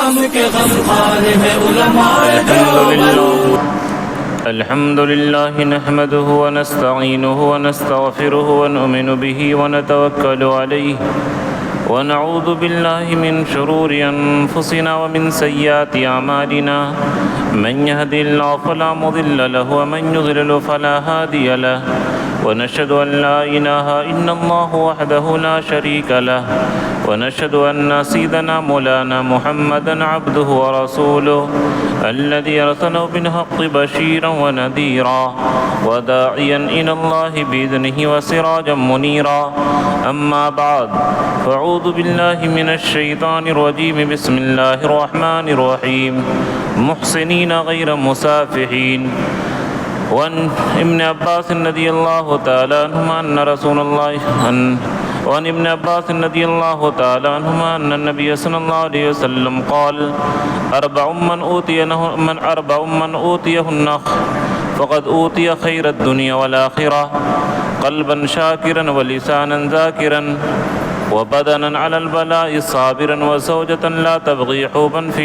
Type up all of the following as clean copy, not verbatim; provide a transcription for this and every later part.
اسلام کے غمخوار ہیں علماء دیوبند۔ الحمد لله نحمده ونستعينه ونستغفره ونؤمن به ونتوكل عليه ونعوذ بالله من شرور أنفسنا ومن سيئات أعمالنا من يهد الله فلا مضل له ومن يضلل فلا هادي له ونشهد أن لا إله إلا الله وحده لا شريك له ونشهد أن سيدنا مولانا محمدا عبده ورسوله الذي أرسله بالحق بشيرا ونذيرا وداعيا إلى الله بإذنه وسراجا منيرا أما بعد فأعوذ بالله من الشيطان الرجيم بسم الله الرحمن الرحيم محسنين غير مسافحين وعن ابن عباس رضي الله تعالى عنهما أن رسول الله وعن ابن عباس رضي الله تعالى عنهما أن النبي صلى الله عليه وسلم قال أربع من أوتيهن فقد أوتي خير الدنيا والآخرة قلبا شاكرا ولسانا ذاكرا وبدنا على البلاء صابرا وزوجة لا تبغي حوبا في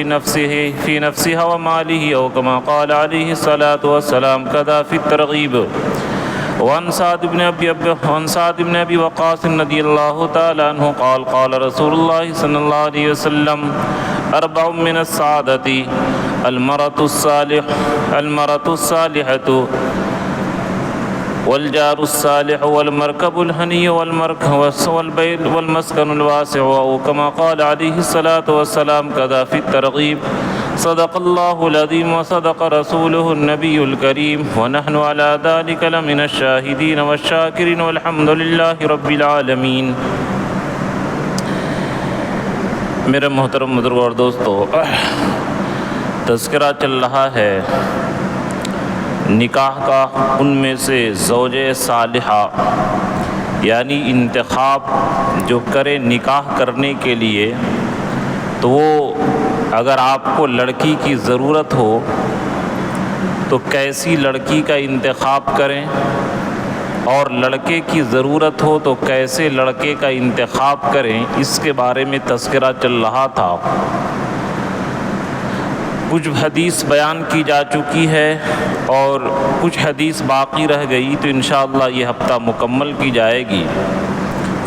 نفسها وماله أو كما قال عليه الصلاة والسلام كذا في الترغيب وعن سعد بن أبي وقاص رضي الله تعالى عنه قال قال رسول الله صلى الله عليه وسلم أربع من السعادة المرأة الصالحة والجار الصالح والمركب الهني والمسكن الواسع أو كما قال عليه الصلاة والسلام كذا في الترغيب صدق الله العظيم وصدق رسوله النبي الكريم ونحن على ذلك لمن الشاهدين والشاكرين والحمد لله رب العالمين۔ میرے محترم بزرگوں اور دوستو، تذکرہ چل رہا ہے نکاح کا، ان میں سے زوج صالحہ یعنی انتخاب جو کرے نکاح کرنے کے لیے، تو وہ اگر آپ کو لڑکی کی ضرورت ہو تو کیسی لڑکی کا انتخاب کریں، اور لڑکے کی ضرورت ہو تو کیسے لڑکے کا انتخاب کریں، اس کے بارے میں تذکرہ چل رہا تھا۔ کچھ حدیث بیان کی جا چکی ہے اور کچھ حدیث باقی رہ گئی، تو انشاءاللہ یہ ہفتہ مکمل کی جائے گی۔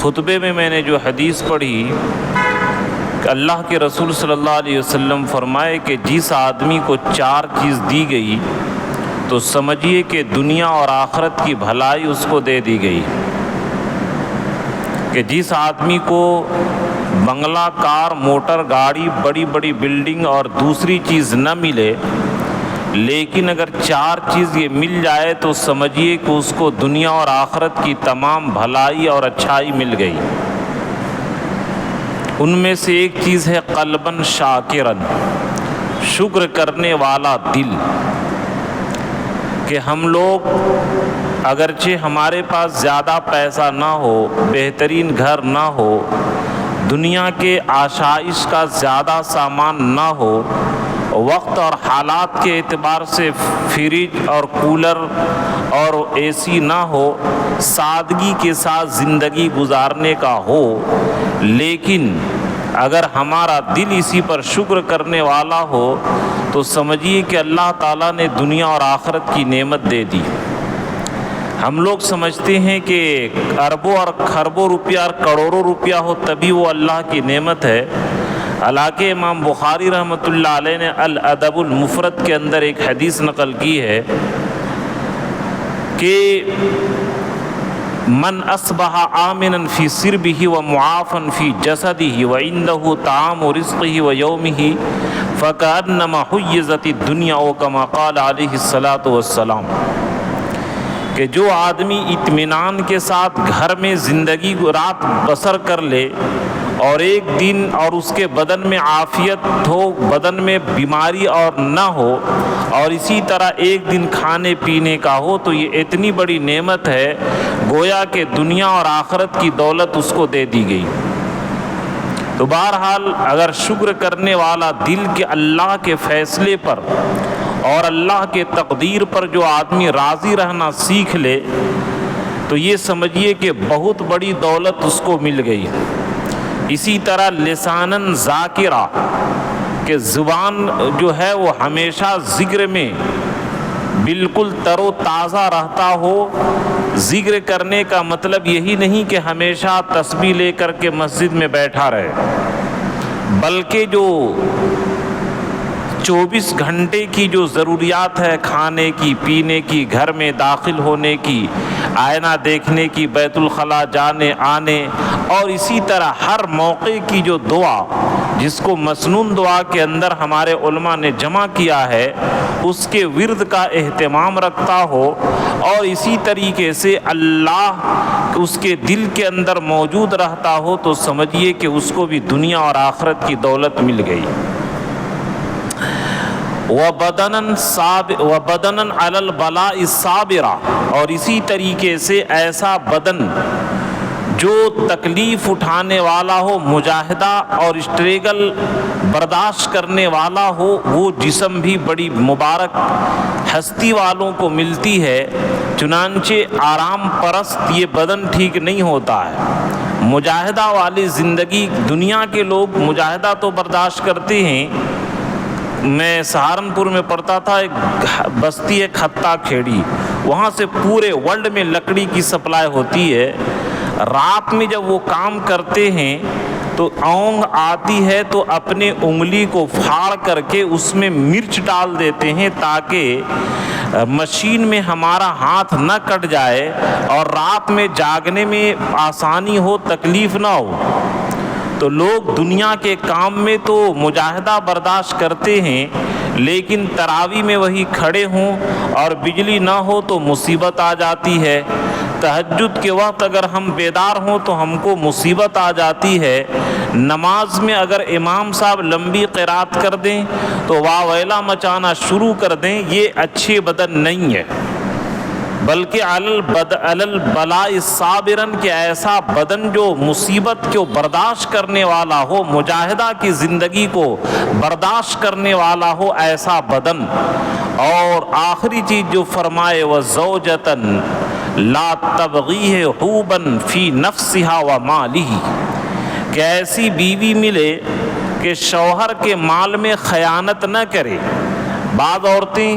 خطبے میں میں نے جو حدیث پڑھی کہ اللہ کے رسول صلی اللہ علیہ وسلم فرمائے کہ جس آدمی کو چار چیز دی گئی تو سمجھیے کہ دنیا اور آخرت کی بھلائی اس کو دے دی گئی۔ کہ جس آدمی کو بنگلہ، کار، موٹر گاڑی، بڑی بڑی بلڈنگ اور دوسری چیز نہ ملے، لیکن اگر چار چیز یہ مل جائے تو سمجھیے کہ اس کو دنیا اور آخرت کی تمام بھلائی اور اچھائی مل گئی۔ ان میں سے ایک چیز ہے قلباً شاکراً، شکر کرنے والا دل۔ کہ ہم لوگ اگرچہ ہمارے پاس زیادہ پیسہ نہ ہو، بہترین گھر نہ ہو، دنیا کے آشائش کا زیادہ سامان نہ ہو، وقت اور حالات کے اعتبار سے فریج اور کولر اور اے سی نہ ہو، سادگی کے ساتھ زندگی گزارنے کا ہو، لیکن اگر ہمارا دل اسی پر شکر کرنے والا ہو تو سمجھیے کہ اللہ تعالیٰ نے دنیا اور آخرت کی نعمت دے دی۔ ہم لوگ سمجھتے ہیں کہ اربوں اور خربوں روپیہ اور کروڑوں روپیہ ہو تبھی وہ اللہ کی نعمت ہے۔ حالانکہ امام بخاری رحمۃ اللہ علیہ نے الادب المفرد کے اندر ایک حدیث نقل کی ہے کہ من اصبح آمنا فی سربہ ومعافا فی جسدہ وعندہ طعام رزقہ ویومہ فکأنما حیزت الدنیا او کما قال علیہ الصلاۃ والسلام۔ کہ جو آدمی اطمینان کے ساتھ گھر میں زندگی رات بسر کر لے اور ایک دن اور اس کے بدن میں عافیت ہو، بدن میں بیماری اور نہ ہو، اور اسی طرح ایک دن کھانے پینے کا ہو، تو یہ اتنی بڑی نعمت ہے، گویا کہ دنیا اور آخرت کی دولت اس کو دے دی گئی۔ تو بہرحال اگر شکر کرنے والا دل کے اللہ کے فیصلے پر اور اللہ کے تقدیر پر جو آدمی راضی رہنا سیکھ لے تو یہ سمجھیے کہ بہت بڑی دولت اس کو مل گئی۔ اسی طرح لساناً ذاکرہ، کہ زبان جو ہے وہ ہمیشہ ذکر میں بالکل تر و تازہ رہتا ہو۔ ذکر کرنے کا مطلب یہی نہیں کہ ہمیشہ تسبیح لے کر کے مسجد میں بیٹھا رہے، بلکہ جو 24 گھنٹے کی جو ضروریات ہے، کھانے کی، پینے کی، گھر میں داخل ہونے کی، آئینہ دیکھنے کی، بیت الخلاء جانے آنے، اور اسی طرح ہر موقع کی جو دعا جس کو مسنون دعا کے اندر ہمارے علماء نے جمع کیا ہے، اس کے ورد کا اہتمام رکھتا ہو، اور اسی طریقے سے اللہ اس کے دل کے اندر موجود رہتا ہو، تو سمجھیے کہ اس کو بھی دنیا اور آخرت کی دولت مل گئی۔ وَبَدَنًا عَلَى الْبَلَاءِ صَابِرًا، اور اسی طریقے سے ایسا بدن جو تکلیف اٹھانے والا ہو، مجاہدہ اور اسٹرگل برداشت کرنے والا ہو، وہ جسم بھی بڑی مبارک ہستی والوں کو ملتی ہے۔ چنانچہ آرام پرست یہ بدن ٹھیک نہیں ہوتا ہے۔ مجاہدہ والی زندگی، دنیا کے لوگ مجاہدہ تو برداشت کرتے ہیں۔ میں سہارنپور میں پڑھتا تھا، ایک بستی ہے کھتا کھیڑی، وہاں سے پورے ورلڈ میں لکڑی کی سپلائی ہوتی ہے۔ رات میں جب وہ کام کرتے ہیں تو اونگ آتی ہے تو اپنے انگلی کو پھاڑ کر کے اس میں مرچ ڈال دیتے ہیں تاکہ مشین میں ہمارا ہاتھ نہ کٹ جائے اور رات میں جاگنے میں آسانی ہو، تکلیف نہ ہو۔ تو لوگ دنیا کے کام میں تو مجاہدہ برداشت کرتے ہیں، لیکن تراویح میں وہی کھڑے ہوں اور بجلی نہ ہو تو مصیبت آ جاتی ہے۔ تہجد کے وقت اگر ہم بیدار ہوں تو ہم کو مصیبت آ جاتی ہے۔ نماز میں اگر امام صاحب لمبی قرات کر دیں تو واہ ویلا مچانا شروع کر دیں، یہ اچھے بدن نہیں ہے، بلکہ علی البلاء صابرن، کہ ایسا بدن جو مصیبت کو برداشت کرنے والا ہو، مجاہدہ کی زندگی کو برداشت کرنے والا ہو، ایسا بدن۔ اور آخری چیز جو فرمائے، وَزَوْجَةً لَا تَبْغِيهِ حُوبًا فِي نَفْسِهَا وَمَالِهِ، کہ ایسی بیوی ملے کہ شوہر کے مال میں خیانت نہ کرے۔ بعض عورتیں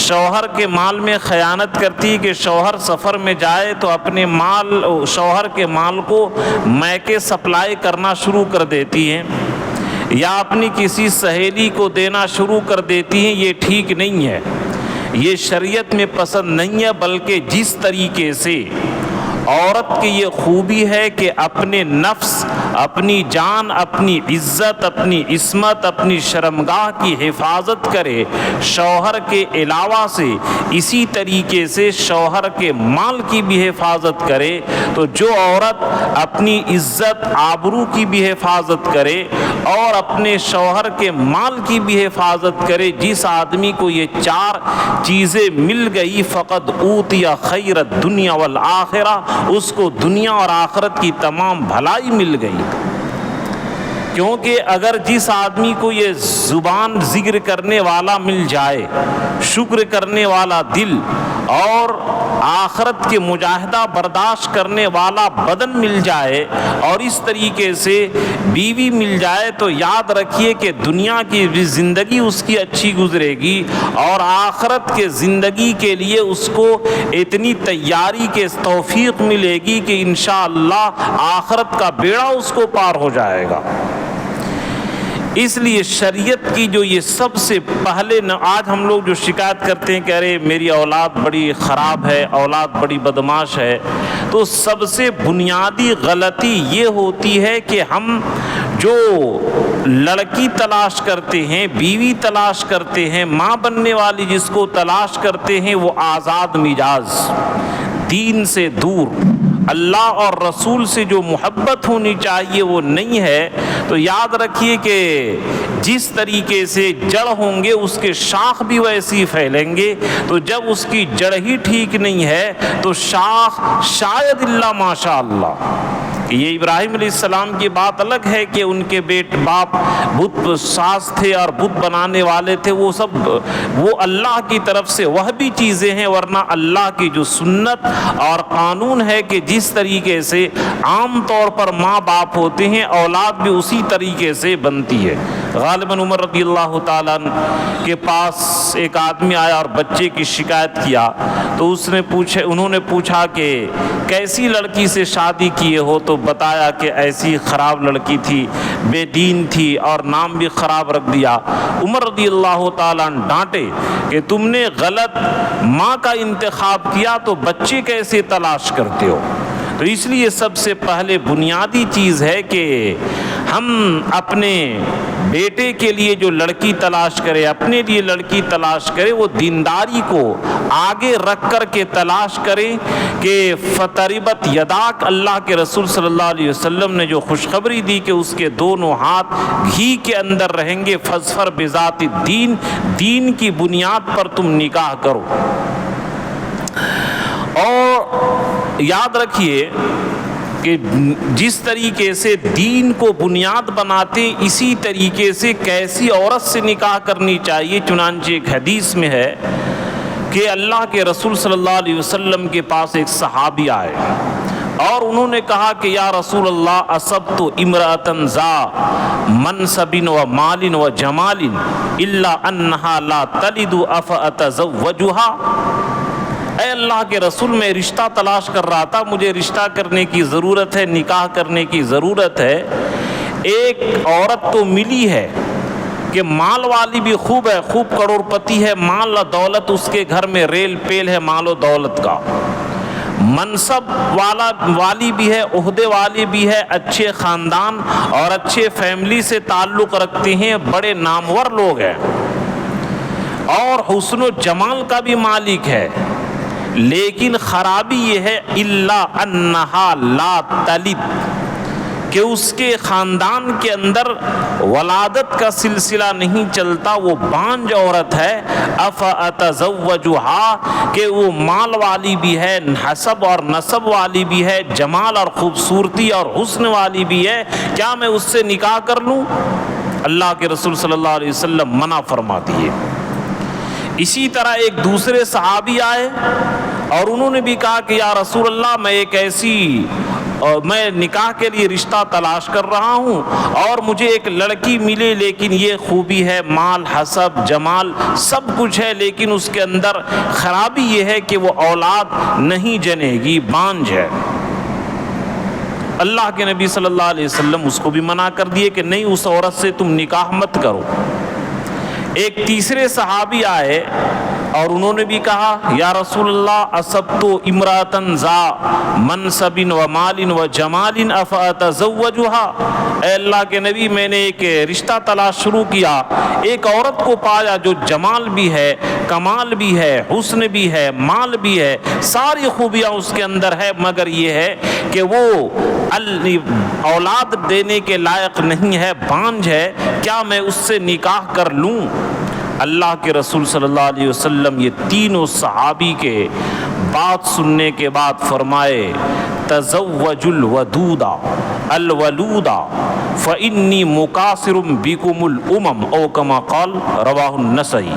شوہر کے مال میں خیانت کرتی کہ شوہر سفر میں جائے تو اپنے شوہر کے مال کو میکے سپلائی کرنا شروع کر دیتی ہیں، یا اپنی کسی سہیلی کو دینا شروع کر دیتی ہیں۔ یہ ٹھیک نہیں ہے، یہ شریعت میں پسند نہیں ہے، بلکہ جس طریقے سے عورت کی یہ خوبی ہے کہ اپنے نفس، اپنی جان، اپنی عزت، اپنی عصمت، اپنی شرمگاہ کی حفاظت کرے شوہر کے علاوہ سے، اسی طریقے سے شوہر کے مال کی بھی حفاظت کرے۔ تو جو عورت اپنی عزت آبرو کی بھی حفاظت کرے اور اپنے شوہر کے مال کی بھی حفاظت کرے، جس آدمی کو یہ چار چیزیں مل گئی، فقد اوتی خیر الدنیا والآخرہ، اس کو دنیا اور آخرت کی تمام بھلائی مل گئی۔ کیونکہ اگر جس آدمی کو یہ زبان ذکر کرنے والا مل جائے، شکر کرنے والا دل اور آخرت کے مجاہدہ برداشت کرنے والا بدن مل جائے اور اس طریقے سے بیوی مل جائے، تو یاد رکھیے کہ دنیا کی بھی زندگی اس کی اچھی گزرے گی اور آخرت کے زندگی کے لیے اس کو اتنی تیاری کے توفیق ملے گی کہ انشاءاللہ آخرت کا بیڑا اس کو پار ہو جائے گا۔ اس لیے شریعت کی جو یہ سب سے پہلے آج ہم لوگ جو شکایت کرتے ہیں کہ ارے میری اولاد بڑی خراب ہے، اولاد بڑی بدماش ہے، تو سب سے بنیادی غلطی یہ ہوتی ہے کہ ہم جو لڑکی تلاش کرتے ہیں، بیوی تلاش کرتے ہیں، ماں بننے والی جس کو تلاش کرتے ہیں، وہ آزاد مزاج، دین سے دور، اللہ اور رسول سے جو محبت ہونی چاہیے وہ نہیں ہے۔ تو یاد رکھیے کہ جس طریقے سے جڑ ہوں گے اس کے شاخ بھی ویسی پھیلیں گے۔ تو جب اس کی جڑ ہی ٹھیک نہیں ہے تو شاخ شاید اللہ ماشاء اللہ کہ یہ ابراہیم علیہ السلام کی بات الگ ہے کہ ان کے باپ بت ساز تھے اور بت بنانے والے تھے، وہ اللہ کی طرف سے وہ بھی چیزیں ہیں، ورنہ اللہ کی جو سنت اور قانون ہے کہ جس طریقے سے عام طور پر ماں باپ ہوتے ہیں، اولاد بھی اسی طریقے سے بنتی ہے۔ غالباً عمر رضی اللہ تعالیٰ کے پاس ایک آدمی آیا اور بچے کی شکایت کیا، تو انہوں نے پوچھا کہ کیسی لڑکی سے شادی کیے ہو؟ تو بتایا کہ ایسی خراب لڑکی تھی، بے دین تھی اور نام بھی خراب رکھ دیا۔ عمر رضی اللہ تعالیٰ ڈانٹے کہ تم نے غلط ماں کا انتخاب کیا تو بچے کیسے تلاش کرتے ہو؟ تو اس لیے سب سے پہلے بنیادی چیز ہے کہ ہم اپنے بیٹے کے لیے جو لڑکی تلاش کرے، اپنے لیے لڑکی تلاش کرے، وہ دینداری کو آگے رکھ کر کے تلاش کرے کہ فتربت یداک، اللہ کے رسول صلی اللہ علیہ وسلم نے جو خوشخبری دی کہ اس کے دونوں ہاتھ گھی کے اندر رہیں گے، فاظفر بذات الدین، دین کی بنیاد پر تم نکاح کرو۔ اور یاد رکھیے کہ جس طریقے سے دین کو بنیاد بناتے، اسی طریقے سے کیسی عورت سے نکاح کرنی چاہیے۔ چنانچہ ایک حدیث میں ہے کہ اللہ کے رسول صلی اللہ علیہ وسلم کے پاس ایک صحابی آئے اور انہوں نے کہا کہ یا رسول اللہ، اصبت امرأة ذا منصب و مال و جمال الا انہا لا تلد افاتزوجها۔ اے اللہ کے رسول، میں رشتہ تلاش کر رہا تھا، مجھے رشتہ کرنے کی ضرورت ہے، نکاح کرنے کی ضرورت ہے۔ ایک عورت تو ملی ہے کہ مال والی بھی خوب ہے، خوب کروڑ پتی ہے، مال و دولت اس کے گھر میں ریل پیل ہے مال و دولت کا، منصب والی بھی ہے، عہدے والی بھی ہے، اچھے خاندان اور اچھے فیملی سے تعلق رکھتے ہیں، بڑے نامور لوگ ہیں، اور حسن و جمال کا بھی مالک ہے، لیکن خرابی یہ ہے الا انہا لا تلد، کہ اس کے خاندان کے اندر ولادت کا سلسلہ نہیں چلتا، وہ بانجھ عورت ہے۔ افاتزوجھا، کہ وہ مال والی بھی ہے، حسب اور نسب والی بھی ہے، جمال اور خوبصورتی اور حسن والی بھی ہے، کیا میں اس سے نکاح کر لوں؟ اللہ کے رسول صلی اللہ علیہ وسلم منع فرما دیے۔ اسی طرح ایک دوسرے صحابی آئے اور انہوں نے بھی کہا کہ یا رسول اللہ، میں نکاح کے لیے رشتہ تلاش کر رہا ہوں اور مجھے ایک لڑکی ملے، لیکن یہ خوبی ہے، مال حسب جمال سب کچھ ہے، لیکن اس کے اندر خرابی یہ ہے کہ وہ اولاد نہیں جنے گی، بانجھ ہے۔ اللہ کے نبی صلی اللہ علیہ وسلم اس کو بھی منع کر دیے کہ نہیں، اس عورت سے تم نکاح مت کرو۔ ایک تیسرے صحابی آئے اور انہوں نے بھی کہا یا رسول اللہ، اصبت امرأة ذا منصب و مال و جمال افاتزوجها، اے اللہ کے نبی، میں نے ایک رشتہ تلاش شروع کیا، ایک عورت کو پایا جو جمال بھی ہے، کمال بھی ہے، حسن بھی ہے، مال بھی ہے، ساری خوبیاں اس کے اندر ہے، مگر یہ ہے کہ وہ اولاد دینے کے لائق نہیں ہے، بانجھ ہے، کیا میں اس سے نکاح کر لوں؟ اللہ کے رسول صلی اللہ علیہ وسلم یہ تینوں صحابی کے بات سننے کے بعد فرمائے تزوج الودودا الولودا فإنی مکاثر بکم الامم او کما قال، رواہ النسائی،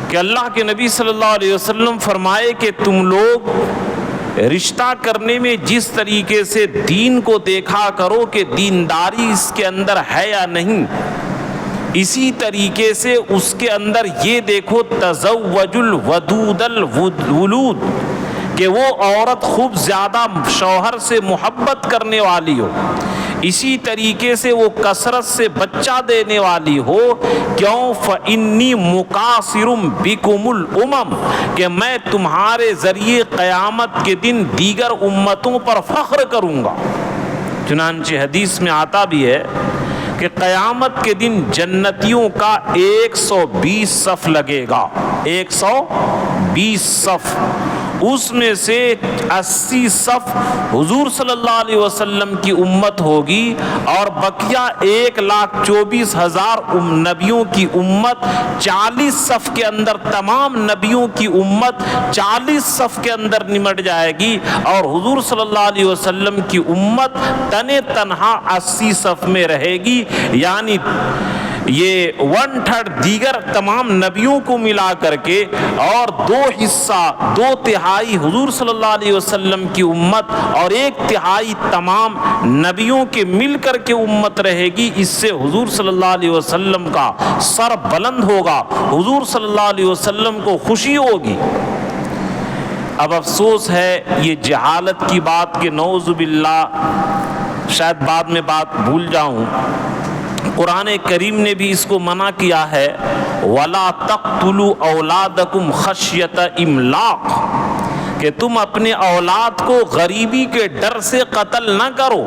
کہ اللہ کے نبی صلی اللہ علیہ وسلم فرمائے کہ تم لوگ رشتہ کرنے میں جس طریقے سے دین کو دیکھا کرو کہ دینداری اس کے اندر ہے یا نہیں، اسی طریقے سے اس کے اندر یہ دیکھو تزوج الودود الولود، کہ وہ عورت خوب زیادہ شوہر سے محبت کرنے والی ہو، اسی طریقے سے وہ کثرت سے بچہ دینے والی ہو۔ کیوں؟ فإنی مکاثر بکم الامم، کہ میں تمہارے ذریعے قیامت کے دن دیگر امتوں پر فخر کروں گا۔ چنانچہ حدیث میں آتا بھی ہے کہ قیامت کے دن جنتیوں کا 120 صف لگے گا، 120 صف، اس میں سے 80 صف حضور صلی اللہ علیہ وسلم کی امت ہوگی اور بقیہ 1,24,000 نبیوں کی امت 40 صف کے اندر، تمام نبیوں کی امت 40 صف کے اندر نمٹ جائے گی، اور حضور صلی اللہ علیہ وسلم کی امت تنے تنہا 80 صف میں رہے گی، یعنی یہ 1/3 دیگر تمام نبیوں کو ملا کر کے، اور 2 حصہ 2/3 حضور صلی اللہ علیہ وسلم کی امت اور 1/3 تمام نبیوں کے مل کر کے امت رہے گی۔ اس سے حضور صلی اللہ علیہ وسلم کا سر بلند ہوگا، حضور صلی اللہ علیہ وسلم کو خوشی ہوگی۔ اب افسوس ہے یہ جہالت کی بات کہ نعوذ باللہ شاید بعد میں بات بھول جاؤں، قرآن کریم نے بھی اس کو منع کیا ہے، وَلَا تَقْتُلُوا أَوْلَادَكُمْ خَشْيَةَ إِمْلَاقٍ، کہ تم اپنے اولاد کو غریبی کے ڈر سے قتل نہ کرو۔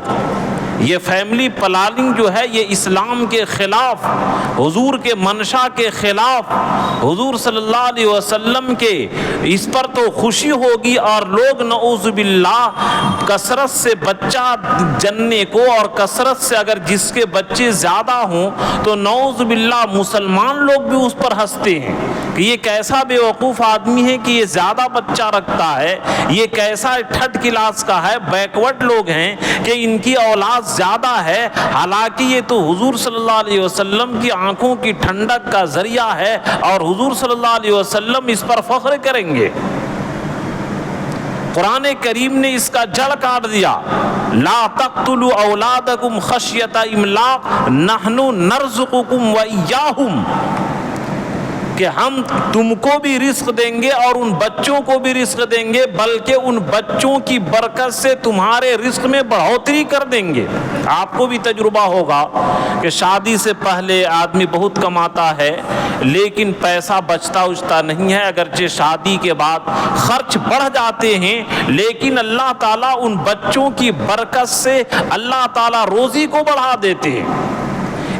یہ فیملی پلاننگ جو ہے یہ اسلام کے خلاف، حضور کے منشا کے خلاف، حضور صلی اللہ علیہ وسلم کے اس پر تو خوشی ہوگی، اور لوگ نعوذ باللہ کثرت سے بچہ جننے کو، اور کثرت سے اگر جس کے بچے زیادہ ہوں تو نعوذ باللہ مسلمان لوگ بھی اس پر ہنستے ہیں کہ یہ کیسا بے وقوف آدمی ہے کہ یہ زیادہ بچہ رکھتا ہے، یہ کیسا 3rd کلاس کا ہے، بیکورڈ لوگ ہیں کہ ان کی اولاد زیادہ ہے، حالانکہ یہ تو حضور صلی اللہ علیہ وسلم کی آنکھوں کی ٹھنڈک کا ذریعہ ہے، اور حضور صلی اللہ علیہ وسلم اس پر فخر کریں گے۔ قرآن کریم نے اس کا جڑ کاٹ دیا، لا تقتلوا اولادکم خشیۃ املاق نحن نرزقکم وإیاہم، کہ ہم تم کو بھی رزق دیں گے اور ان بچوں کو بھی رزق دیں گے، بلکہ ان بچوں کی برکت سے تمہارے رزق میں بڑھوتری کر دیں گے۔ آپ کو بھی تجربہ ہوگا کہ شادی سے پہلے آدمی بہت کماتا ہے لیکن پیسہ بچتا اچتا نہیں ہے، اگرچہ شادی کے بعد خرچ بڑھ جاتے ہیں، لیکن اللہ تعالیٰ ان بچوں کی برکت سے اللہ تعالیٰ روزی کو بڑھا دیتے ہیں۔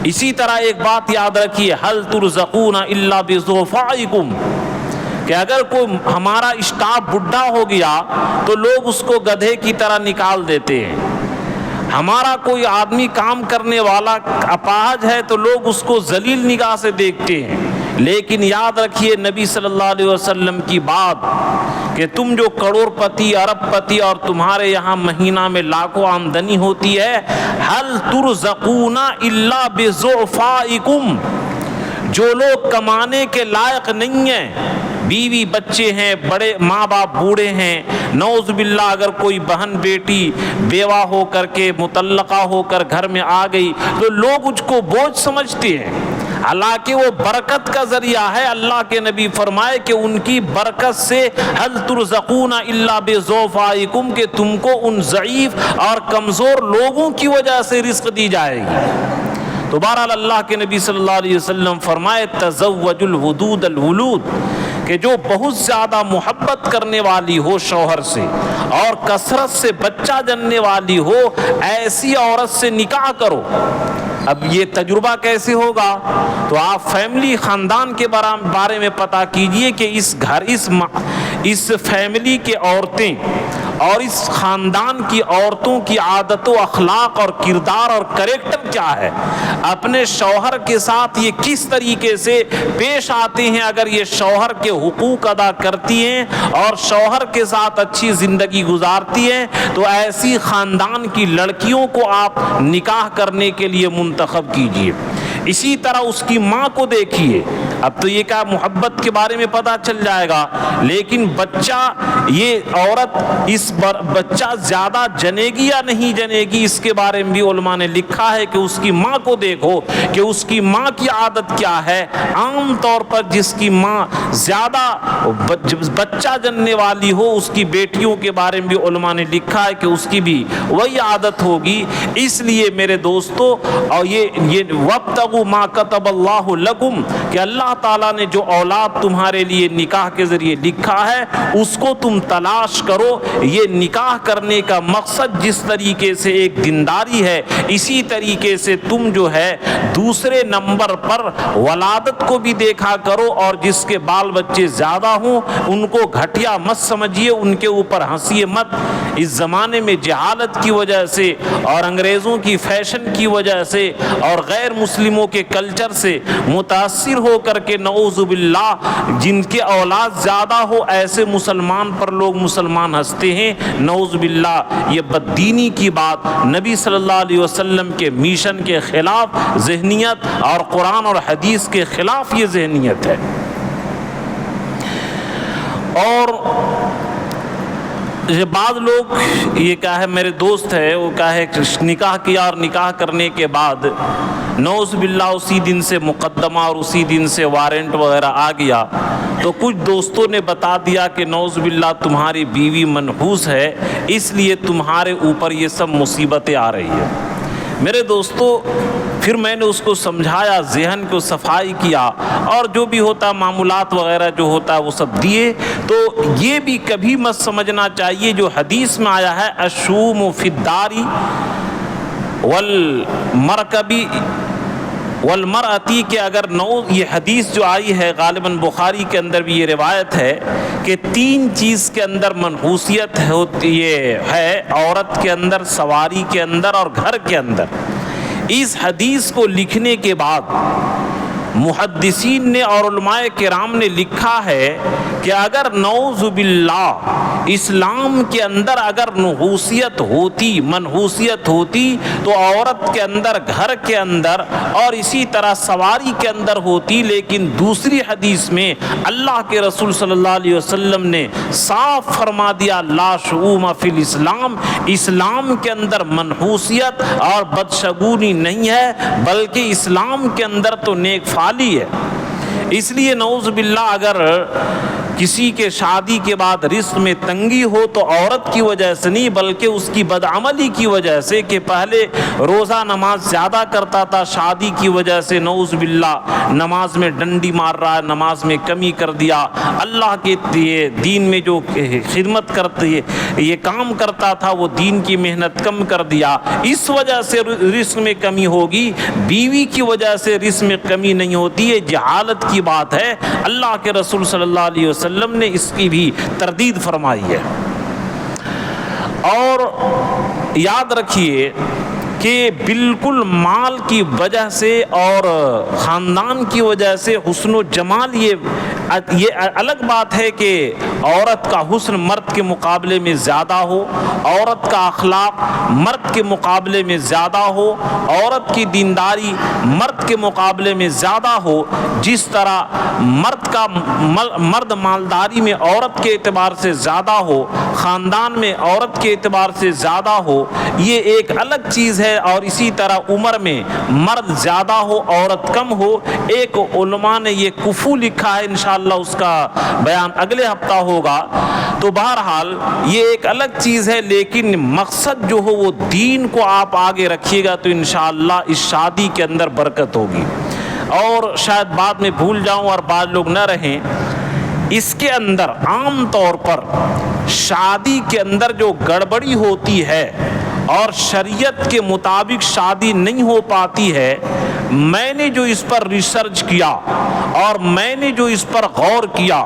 اسی طرح ایک بات یاد رکھیے، حل ترزقون الا بضعفائکم، کہ اگر کوئی ہمارا اسٹاف بڈھا ہو گیا تو لوگ اس کو گدھے کی طرح نکال دیتے ہیں، ہمارا کوئی آدمی کام کرنے والا اپاہج ہے تو لوگ اس کو ذلیل نگاہ سے دیکھتے ہیں۔ لیکن یاد رکھیے نبی صلی اللہ علیہ وسلم کی بات کہ تم جو کروڑ پتی، ارب پتی، اور تمہارے یہاں مہینہ میں لاکھوں آمدنی ہوتی ہے، حل ترزقون الا بضعفائکم، جو لوگ کمانے کے لائق نہیں ہیں، بیوی بچے ہیں، بڑے ماں باپ بوڑھے ہیں، نعوذ باللہ اگر کوئی بہن بیٹی بیوہ ہو کر کے مطلقہ ہو کر گھر میں آ گئی تو لوگ اس کو بوجھ سمجھتے ہیں، حالانکہ وہ برکت کا ذریعہ ہے۔ اللہ کے نبی فرمائے کہ ان کی برکت سے حل ترزقون الا بضعفائکم، کہ تم کو ان ضعیف اور کمزور لوگوں کی وجہ سے رزق دی جائے گی۔ تو بہرحال اللہ کے نبی صلی اللہ علیہ وسلم فرمائے تزوج الودود الولود، کہ جو بہت زیادہ محبت کرنے والی ہو شوہر سے اور کثرت سے بچہ جننے والی ہو، ایسی عورت سے نکاح کرو۔ اب یہ تجربہ کیسے ہوگا؟ تو آپ فیملی خاندان کے بارے میں پتہ کیجئے کہ اس گھر اس فیملی کے عورتیں اور اس خاندان کی عورتوں کی عادت و اخلاق اور کردار اور کریکٹر کیا ہے، اپنے شوہر کے ساتھ یہ کس طریقے سے پیش آتے ہیں۔ اگر یہ شوہر کے حقوق ادا کرتی ہیں اور شوہر کے ساتھ اچھی زندگی گزارتی ہیں تو ایسی خاندان کی لڑکیوں کو آپ نکاح کرنے کے لیے منتخب کیجئے۔ اسی طرح اس کی ماں کو دیکھیے، اب تو یہ کیا محبت کے بارے میں پتہ چل جائے گا، لیکن بچہ، یہ عورت اس بچہ زیادہ جنے گی یا نہیں جنے گی، اس کے بارے میں بھی علماء نے لکھا ہے کہ اس کی ماں کو دیکھو کہ اس کی ماں کی عادت کیا ہے۔ عام طور پر جس کی ماں زیادہ بچہ جننے والی ہو اس کی بیٹیوں کے بارے میں بھی علماء نے لکھا ہے کہ اس کی بھی وہی عادت ہوگی۔ اس لیے میرے دوستو، اور یہ وَابْتَغُوا مَا كَتَبَ اللَّهُ لَكُمْ، کہ اللہ اللہ تعالیٰ نے جو اولاد تمہارے لیے نکاح کے ذریعے لکھا ہے اس کو تم تلاش کرو۔ یہ نکاح کرنے کا مقصد جس طریقے سے ایک دینداری ہے، اسی طریقے سے تم جو ہے دوسرے نمبر پر ولادت کو بھی دیکھا کرو، اور جس کے بال بچے زیادہ ہوں ان کو گھٹیا مت سمجھیے، ان کے اوپر ہنسیے مت۔ اس زمانے میں جہالت کی وجہ سے اور انگریزوں کی فیشن کی وجہ سے اور غیر مسلموں کے کلچر سے متاثر ہو کر کے نعوذ باللہ جن کے اولاد زیادہ ہو ایسے مسلمان پر لوگ مسلمان ہنستے ہیں، نعوذ باللہ۔ یہ بددینی کی بات، نبی صلی اللہ علیہ وسلم کے میشن کے خلاف ذہنیت اور قرآن اور حدیث کے خلاف یہ ذہنیت ہے۔ اور بعض لوگ یہ کہا ہے، میرے دوست ہے وہ کہا ہے کہ نکاح کیا اور نکاح کرنے کے بعد نعوذ باللہ اسی دن سے مقدمہ اور اسی دن سے وارنٹ وغیرہ آ گیا، تو کچھ دوستوں نے بتا دیا کہ نعوذ باللہ تمہاری بیوی منحوس ہے، اس لیے تمہارے اوپر یہ سب مصیبتیں آ رہی ہیں۔ میرے دوستو، پھر میں نے اس کو سمجھایا، ذہن کو صفائی کیا، اور جو بھی ہوتا معمولات وغیرہ جو ہوتا ہے وہ سب دیے۔ تو یہ بھی کبھی مت سمجھنا چاہیے جو حدیث میں آیا ہے الشوم فی الدار والمرکبی والمرأتی، کہ اگر یہ حدیث جو آئی ہے غالباً بخاری کے اندر بھی یہ روایت ہے کہ 3 چیز کے اندر منحوسیت ہوتی ہے، عورت کے اندر، سواری کے اندر اور گھر کے اندر۔ اس حدیث کو لکھنے کے بعد محدثین نے اور علماء کرام نے لکھا ہے کہ اگر نعوذ باللہ اسلام کے اندر اگر منحوسیت ہوتی تو عورت کے اندر، گھر کے اندر اور اسی طرح سواری کے اندر ہوتی، لیکن دوسری حدیث میں اللہ کے رسول صلی اللہ علیہ وسلم نے صاف فرما دیا لا شؤوم فی الاسلام، اسلام کے اندر منحوسیت اور بدشگونی نہیں ہے، بلکہ اسلام کے اندر تو نیک فعلی ہے۔ اس لیے نعوذ باللہ اگر کسی کے شادی کے بعد رزق میں تنگی ہو تو عورت کی وجہ سے نہیں بلکہ اس کی بدعملی کی وجہ سے کہ پہلے روزہ نماز زیادہ کرتا تھا، شادی کی وجہ سے نعوذ باللہ نماز میں ڈنڈی مار رہا ہے، نماز میں کمی کر دیا، اللہ کے دین میں جو خدمت کرتی ہے یہ کام کرتا تھا وہ دین کی محنت کم کر دیا، اس وجہ سے رزق میں کمی ہوگی۔ بیوی کی وجہ سے رزق میں کمی نہیں ہوتی ہے، جہالت کی بات ہے۔ اللہ کے رسول صلی اللہ علیہ وسلم نے اس کی بھی تردید فرمائی ہے۔ اور یاد رکھیے کہ بالکل مال کی وجہ سے اور خاندان کی وجہ سے حسن و جمال یہ الگ بات ہے کہ عورت کا حسن مرد کے مقابلے میں زیادہ ہو، عورت کا اخلاق مرد کے مقابلے میں زیادہ ہو، عورت کی دینداری مرد کے مقابلے میں زیادہ ہو، جس طرح مرد مالداری میں عورت کے اعتبار سے زیادہ ہو، خاندان میں عورت کے اعتبار سے زیادہ ہو، یہ ایک الگ چیز ہے۔ اور اسی طرح عمر میں مرد زیادہ ہو عورت کم ہو، ایک علماء نے یہ کفو لکھا ہے، انشاءاللہ اس کا بیان اگلے ہفتہ ہوگا۔ تو بہرحال یہ ایک الگ چیز ہے، لیکن مقصد جو ہو وہ دین کو آپ آگے رکھیے گا تو انشاءاللہ اس شادی کے اندر برکت ہوگی۔ اور شاید بعد میں بھول جاؤں اور بعض لوگ نہ رہیں، اس کے اندر عام طور پر شادی کے اندر جو گڑبڑی ہوتی ہے اور شریعت کے مطابق شادی نہیں ہو پاتی ہے، میں نے جو اس پر ریسرچ کیا اور میں نے جو اس پر غور کیا،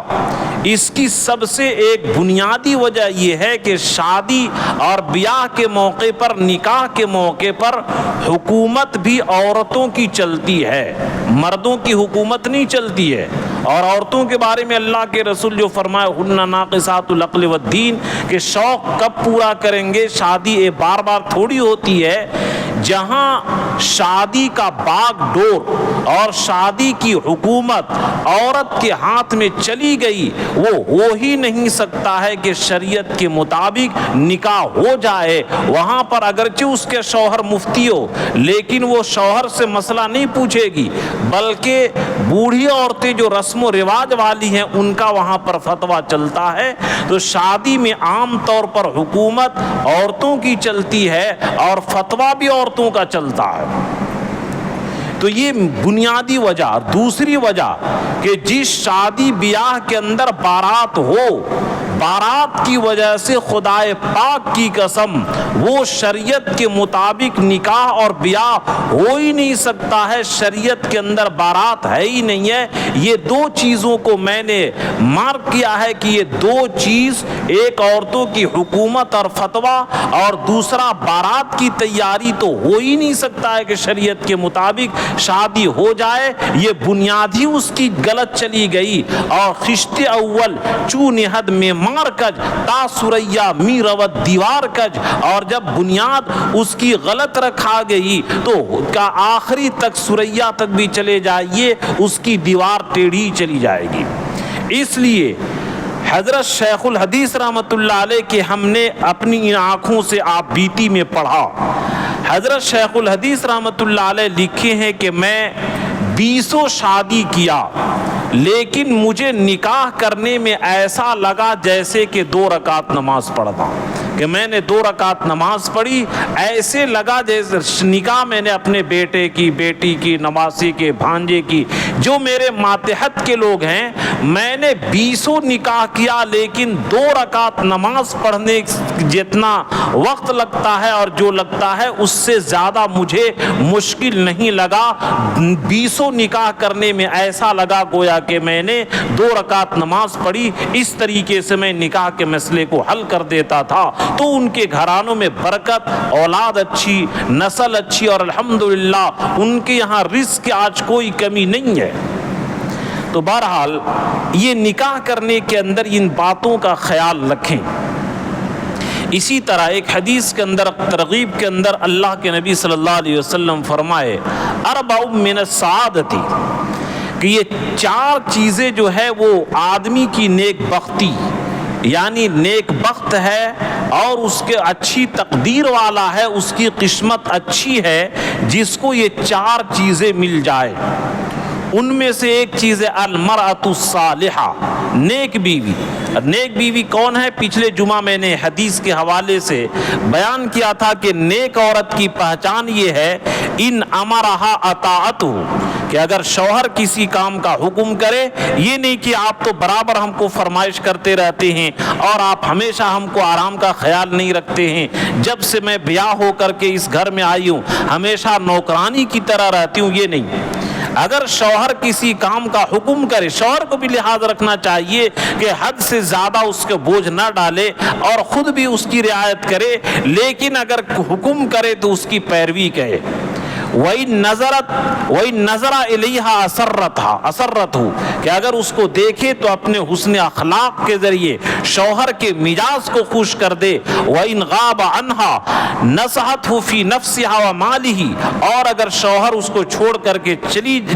اس کی سب سے ایک بنیادی وجہ یہ ہے کہ شادی اور بیاہ کے موقع پر، نکاح کے موقع پر حکومت بھی عورتوں کی چلتی ہے، مردوں کی حکومت نہیں چلتی ہے۔ اور عورتوں کے بارے میں اللہ کے رسول جو فرمائے ہن ناقصات العقل والدین، کہ شوق کب پورا کریں گے، شادی بار بار تھوڑی ہوتی ہے۔ جہاں شادی کا باغ ڈور اور شادی کی حکومت عورت کے ہاتھ میں چلی گئی، وہ ہو ہی نہیں سکتا ہے کہ شریعت کے مطابق نکاح ہو جائے۔ وہاں پر اگرچہ اس کے شوہر مفتی ہو، لیکن وہ شوہر سے مسئلہ نہیں پوچھے گی، بلکہ بوڑھی عورتیں جو رسم و رواج والی ہیں ان کا وہاں پر فتویٰ چلتا ہے۔ تو شادی میں عام طور پر حکومت عورتوں کی چلتی ہے اور فتویٰ بھی عورتوں کا چلتا ہے۔ تو تو یہ بنیادی وجہ۔ دوسری وجہ کہ جس شادی بیاہ کے اندر بارات ہو، بارات کی وجہ سے خدائے پاک کی قسم وہ شریعت کے مطابق نکاح اور بیاہ ہو ہی نہیں سکتا ہے، شریعت کے اندر بارات ہے ہی نہیں ہے۔ یہ دو چیزوں کو میں نے مارک کیا ہے کہ یہ دو چیز، ایک عورتوں کی حکومت اور فتویٰ، اور دوسرا بارات کی تیاری، تو ہو ہی نہیں سکتا ہے کہ شریعت کے مطابق شادی ہو جائے۔ یہ بنیاد ہی اس کی غلط چلی گئی۔ اور خشت اول چو نہد میں مار کج تا سریا می روت دیوار کج، اور جب بنیاد اس کی غلط رکھا گئی تو کا آخری تک سریا تک بھی چلے جائیے، اس کی دیوار ٹیڑھی چلی جائے گی۔ اس لیے حضرت شیخ الحدیث رحمۃ اللہ علیہ کے ہم نے اپنی ان آنکھوں سے آپ بیتی میں پڑھا۔ حضرت شیخ الحدیث رحمۃ اللہ علیہ لکھے ہیں کہ میں 20 شادی کیا، لیکن مجھے نکاح کرنے میں ایسا لگا جیسے کہ 2 رکعت نماز پڑھتا، کہ میں نے 2 رکعت نماز پڑھی، ایسے لگا جیسے نکاح میں نے اپنے بیٹے کی، بیٹی کی، نواسی کے، بھانجے کی، جو میرے ماتحت کے لوگ ہیں، میں نے 20 نکاح کیا، لیکن 2 رکعت نماز پڑھنے جتنا وقت لگتا ہے اور جو لگتا ہے اس سے زیادہ مجھے مشکل نہیں لگا۔ 20 نکاح کرنے میں ایسا لگا گویا کہ میں نے 2 رکعت نماز پڑھی۔ اس طریقے سے میں نکاح کے مسئلے کو حل کر دیتا تھا۔ تو ان کے گھرانوں میں برکت، اولاد اچھی، نسل اچھی، اور الحمدللہ ان کے یہاں رزق کی آج کوئی کمی نہیں ہے۔ تو بہرحال یہ نکاح کرنے کے اندر ان باتوں کا خیال رکھیں۔ اسی طرح ایک حدیث کے اندر ترغیب کے اندر اللہ کے نبی صلی اللہ علیہ وسلم فرمائے اربع من السعادتی، کہ یہ 4 چیزیں جو ہے وہ آدمی کی نیک بختی، یعنی نیک بخت ہے اور اس کے اچھی تقدیر والا ہے، اس کی قسمت اچھی ہے جس کو یہ 4 چیزیں مل جائے۔ ان میں سے ایک چیز ہے المرأۃ الصالحہ، نیک بیوی۔ نیک بیوی کون ہے؟ پچھلے جمعہ میں نے حدیث کے حوالے سے بیان کیا تھا کہ نیک عورت کی پہچان یہ ہے ان امرہا اطاعتہ، کہ اگر شوہر کسی کام کا حکم کرے، یہ نہیں کہ آپ تو برابر ہم کو فرمائش کرتے رہتے ہیں اور آپ ہمیشہ ہم کو آرام کا خیال نہیں رکھتے ہیں، جب سے میں بیاہ ہو کر کے اس گھر میں آئی ہوں ہمیشہ نوکرانی کی طرح رہتی ہوں، یہ نہیں۔ اگر شوہر کسی کام کا حکم کرے، شوہر کو بھی لحاظ رکھنا چاہیے کہ حد سے زیادہ اس کے بوجھ نہ ڈالے اور خود بھی اس کی رعایت کرے، لیکن اگر حکم کرے تو اس کی پیروی کرے۔ وَإِن نَظَرَ إِلَيْهَا أَسَرَّتْهُ، کہ اگر اس کو دیکھے تو اپنے حسن اخلاق کے ذریعے شوہر کے مزاج کو خوش کر دے۔ وَإِن غَابَ عَنْهَا نَصَحَتْهُ فِي نَفْسِهَا وَمَالِهِ، اور اگر شوہر اس کو چھوڑ کر کے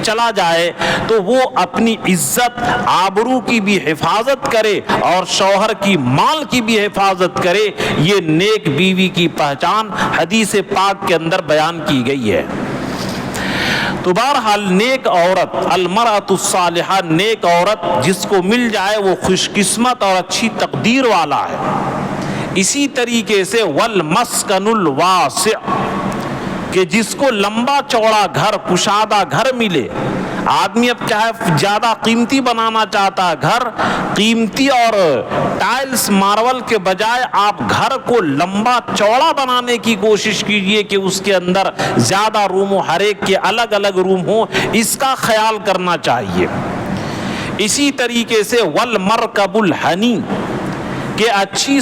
چلا جائے تو وہ اپنی عزت آبرو کی بھی حفاظت کرے اور شوہر کی مال کی بھی حفاظت کرے۔ یہ نیک بیوی کی پہچان حدیث پاک کے اندر بیان کی گئی ہے۔ تو بہرحال نیک عورت، المرأۃ الصالحہ، نیک عورت جس کو مل جائے وہ خوش قسمت اور اچھی تقدیر والا ہے۔ اسی طریقے سے والمسکن الواسع، کہ جس کو لمبا چوڑا گھر، کشادہ گھر ملے۔ آدمی اب چاہے زیادہ قیمتی بنانا چاہتا ہے گھر، قیمتی اور ٹائلز مارول کے بجائے آپ گھر کو لمبا چوڑا بنانے کی کوشش کیجئے کہ اس کے اندر زیادہ روم ہو، ہر ایک کے الگ الگ روم ہوں، اس کا خیال کرنا چاہیے۔ اسی طریقے سے والمرکب الحنی، کہ اچھی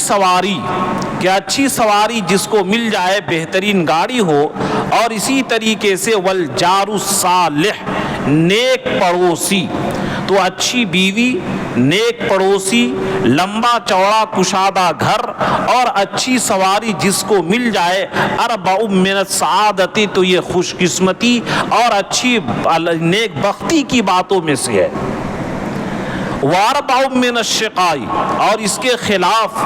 سواری جس کو مل جائے، بہترین گاڑی ہو۔ اور اسی طریقے سے والجار الصالح، نیک پڑوسی، تو اچھی بیوی، نیک پڑوسی، لمبا چوڑا کشادہ گھر اور اچھی سواری جس کو مل جائے، اربع من السعادت، تو یہ خوش قسمتی اور اچھی نیک بختی کی باتوں میں سے ہے۔ واربع من الشقاء، اور اس کے خلاف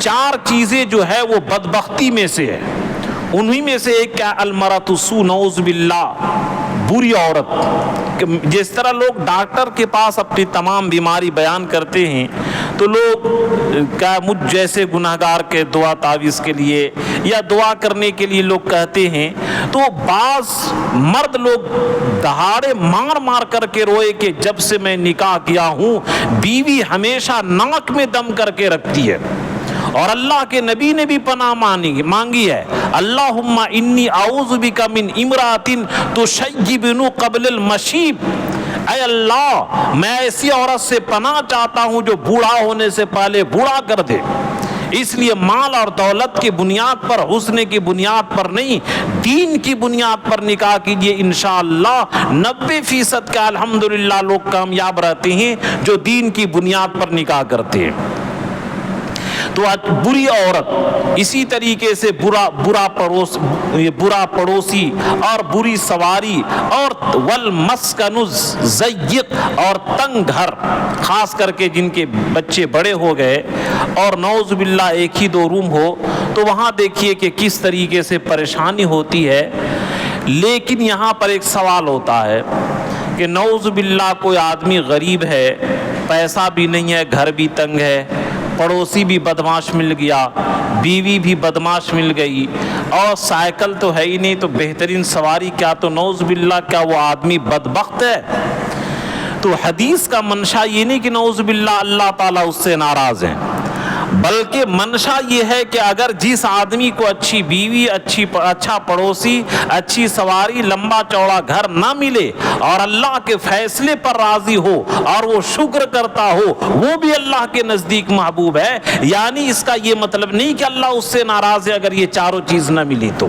4 چیزیں جو ہے وہ بدبختی میں سے ہے۔ انہی میں سے ایک کیا؟ المرأۃ السوء، نعوذ باللہ، بری عورت۔ جس طرح لوگ ڈاکٹر کے پاس اپنی تمام بیماری بیان کرتے ہیں تو لوگ کیا مجھ جیسے گناہگار کے دعا تعویذ کے لیے یا دعا کرنے کے لیے لوگ کہتے ہیں، تو بعض مرد لوگ دہاڑے مار مار کر کے روئے کہ جب سے میں نکاح کیا ہوں بیوی ہمیشہ ناک میں دم کر کے رکھتی ہے، اور اللہ کے نبی نے بھی پناہ مانگی ہے، اللہم انی اعوذ بک من امرأۃ تشیبن قبل المشیب، اے اللہ میں ایسی عورت سے پناہ چاہتا ہوں جو بوڑھا ہونے سے پہلے بوڑھا کر دے۔ اس لیے مال اور دولت کی بنیاد پر، حسن کی بنیاد پر نہیں، دین کی بنیاد پر نکاح کیجئے، انشاءاللہ 90% کا الحمدللہ لوگ کامیاب رہتے ہیں جو دین کی بنیاد پر نکاح کرتے ہیں۔ تو بری عورت، اسی طریقے سے برا پڑوسی اور بری سواری اور والمسکن الضیق اور تنگ گھر، خاص کر کے جن کے بچے بڑے ہو گئے اور نعوذ باللہ ایک ہی 2 روم ہو، تو وہاں دیکھیے کہ کس طریقے سے پریشانی ہوتی ہے۔ لیکن یہاں پر ایک سوال ہوتا ہے کہ نعوذ باللہ کوئی آدمی غریب ہے، پیسہ بھی نہیں ہے، گھر بھی تنگ ہے، پڑوسی بھی بدماش مل گیا، بیوی بھی بدماش مل گئی، اور سائیکل تو ہے ہی نہیں تو بہترین سواری کیا، تو نعوذ باللہ کیا وہ آدمی بدبخت ہے؟ تو حدیث کا منشا یہ نہیں کہ نعوذ باللہ اللہ تعالیٰ اس سے ناراض ہیں، بلکہ منشا یہ ہے کہ اگر جس آدمی کو اچھی بیوی، اچھا پڑوسی، اچھی سواری، لمبا چوڑا گھر نہ ملے اور اللہ کے فیصلے پر راضی ہو اور وہ شکر کرتا ہو، وہ بھی اللہ کے نزدیک محبوب ہے۔ یعنی اس کا یہ مطلب نہیں کہ اللہ اس سے ناراض ہے اگر یہ چاروں چیز نہ ملی تو،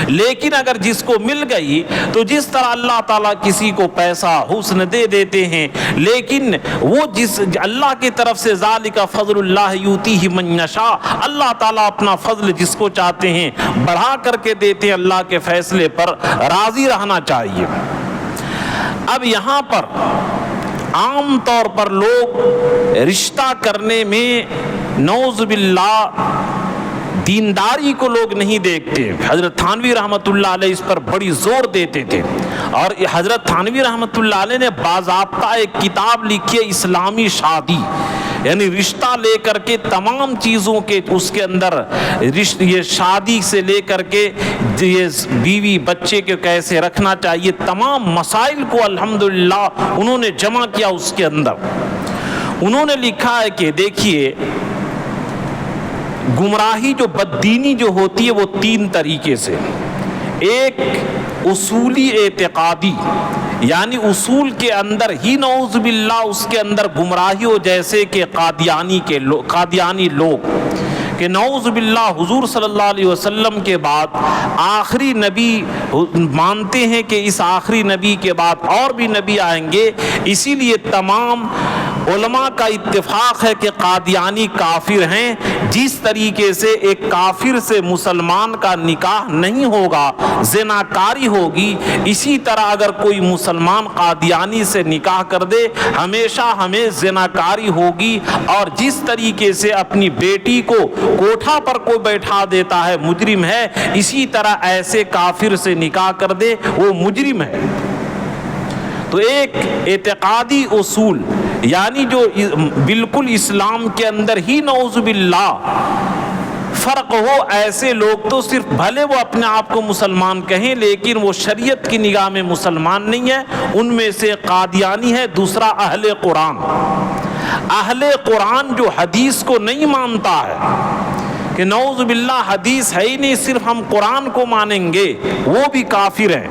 لیکن اگر جس کو مل گئی تو جس طرح اللہ تعالیٰ کسی کو پیسہ، حسن دے دیتے ہیں، لیکن وہ جس اللہ کی طرف سے ذالک فضل اللہ یؤتیہ من یشاء، اللہ تعالیٰ اپنا فضل جس کو چاہتے ہیں بڑھا کر کے دیتے ہیں، اللہ کے فیصلے پر راضی رہنا چاہیے۔ اب یہاں پر عام طور پر لوگ رشتہ کرنے میں نعوذ باللہ دینداری کو لوگ نہیں دیکھتے۔ حضرت تھانوی رحمۃ اللہ علیہ اس پر بڑی زور دیتے تھے، اور حضرت تھانوی رحمۃ اللہ علیہ نے باضابطہ ایک کتاب لکھی ہے اسلامی شادی، یعنی رشتہ لے کر کے تمام چیزوں کے اس کے اندر یہ شادی سے لے کر کے یہ بیوی بچے کے کیسے رکھنا چاہیے، تمام مسائل کو الحمدللہ انہوں نے جمع کیا۔ اس کے اندر انہوں نے لکھا ہے کہ دیکھیے گمراہی جو بددینی جو ہوتی ہے وہ 3 طریقے سے، ایک اصولی اعتقادی، یعنی اصول کے اندر ہی نعوذ باللہ اس کے اندر گمراہی ہو، جیسے کہ قادیانی لوگ کہ نعوذ باللہ حضور صلی اللہ علیہ وسلم کے بعد آخری نبی مانتے ہیں کہ اس آخری نبی کے بعد اور بھی نبی آئیں گے، اسی لیے تمام علماء کا اتفاق ہے کہ قادیانی کافر ہیں۔ جس طریقے سے ایک کافر سے مسلمان کا نکاح نہیں ہوگا، زناکاری ہوگی، اسی طرح اگر کوئی مسلمان قادیانی سے نکاح کر دے ہمیشہ ہمیں زناکاری ہوگی، اور جس طریقے سے اپنی بیٹی کو کوٹھا پر کوئی بیٹھا دیتا ہے مجرم ہے، اسی طرح ایسے کافر سے نکاح کر دے وہ مجرم ہے۔ تو ایک اعتقادی اصول، یعنی جو بالکل اسلام کے اندر ہی نعوذ باللہ فرق ہو، ایسے لوگ تو صرف بھلے وہ اپنے آپ کو مسلمان کہیں لیکن وہ شریعت کی نگاہ میں مسلمان نہیں ہے، ان میں سے قادیانی ہے۔ دوسرا اہل قرآن، اہل قرآن جو حدیث کو نہیں مانتا ہے کہ نعوذ باللہ حدیث ہے ہی نہیں، صرف ہم قرآن کو مانیں گے، وہ بھی کافر ہیں۔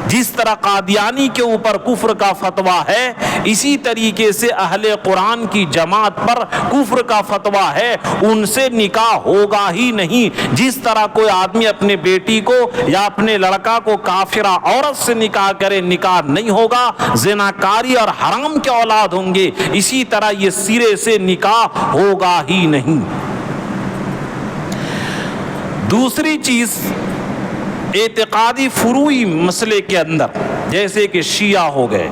جس طرح قادیانی کے اوپر کفر کا فتویٰ ہے، اسی طریقے سے اہل قرآن کی جماعت پر کفر کا فتویٰ ہے، ان سے نکاح ہوگا ہی نہیں۔ جس طرح کوئی آدمی اپنے بیٹی کو یا اپنے لڑکا کو کافرہ عورت سے نکاح کرے، نکاح نہیں ہوگا، زناکاری اور حرام کے اولاد ہوں گے، اسی طرح یہ سرے سے نکاح ہوگا ہی نہیں۔ دوسری چیز اعتقادی فروعی مسئلے کے اندر، جیسے کہ شیعہ ہو گئے،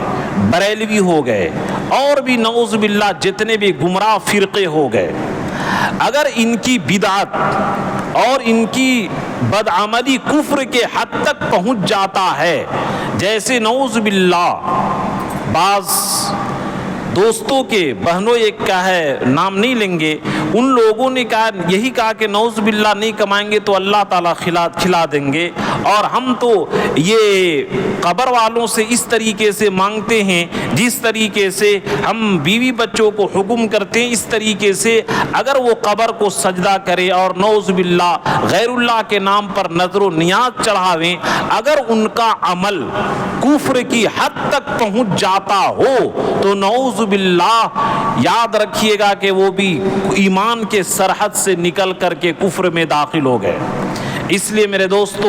بریلوی ہو گئے، اور بھی نعوذ باللہ جتنے بھی گمراہ فرقے ہو گئے، اگر ان کی بدعت اور ان کی بدعملی کفر کے حد تک پہنچ جاتا ہے، جیسے نعوذ باللہ بعض دوستوں کے بہنوں ایک کیا ہے نام نہیں لیں گے، ان لوگوں نے یہی کہا کہ نعوذ باللہ نہیں کمائیں گے تو اللہ تعالیٰ کھلا دیں گے، اور ہم تو یہ قبر والوں سے اس طریقے سے مانگتے ہیں جس طریقے سے ہم بیوی بچوں کو حکم کرتے ہیں، اس طریقے سے اگر وہ قبر کو سجدہ کرے اور نعوذ باللہ غیر اللہ کے نام پر نظر و نیاز چڑھاویں، اگر ان کا عمل کفر کی حد تک پہنچ جاتا ہو تو نعوذ باللہ یاد رکھیے گا کہ وہ بھی ایمان کے سرحد سے نکل کر کے کفر میں داخل ہو گئے۔ اس لیے میرے دوستو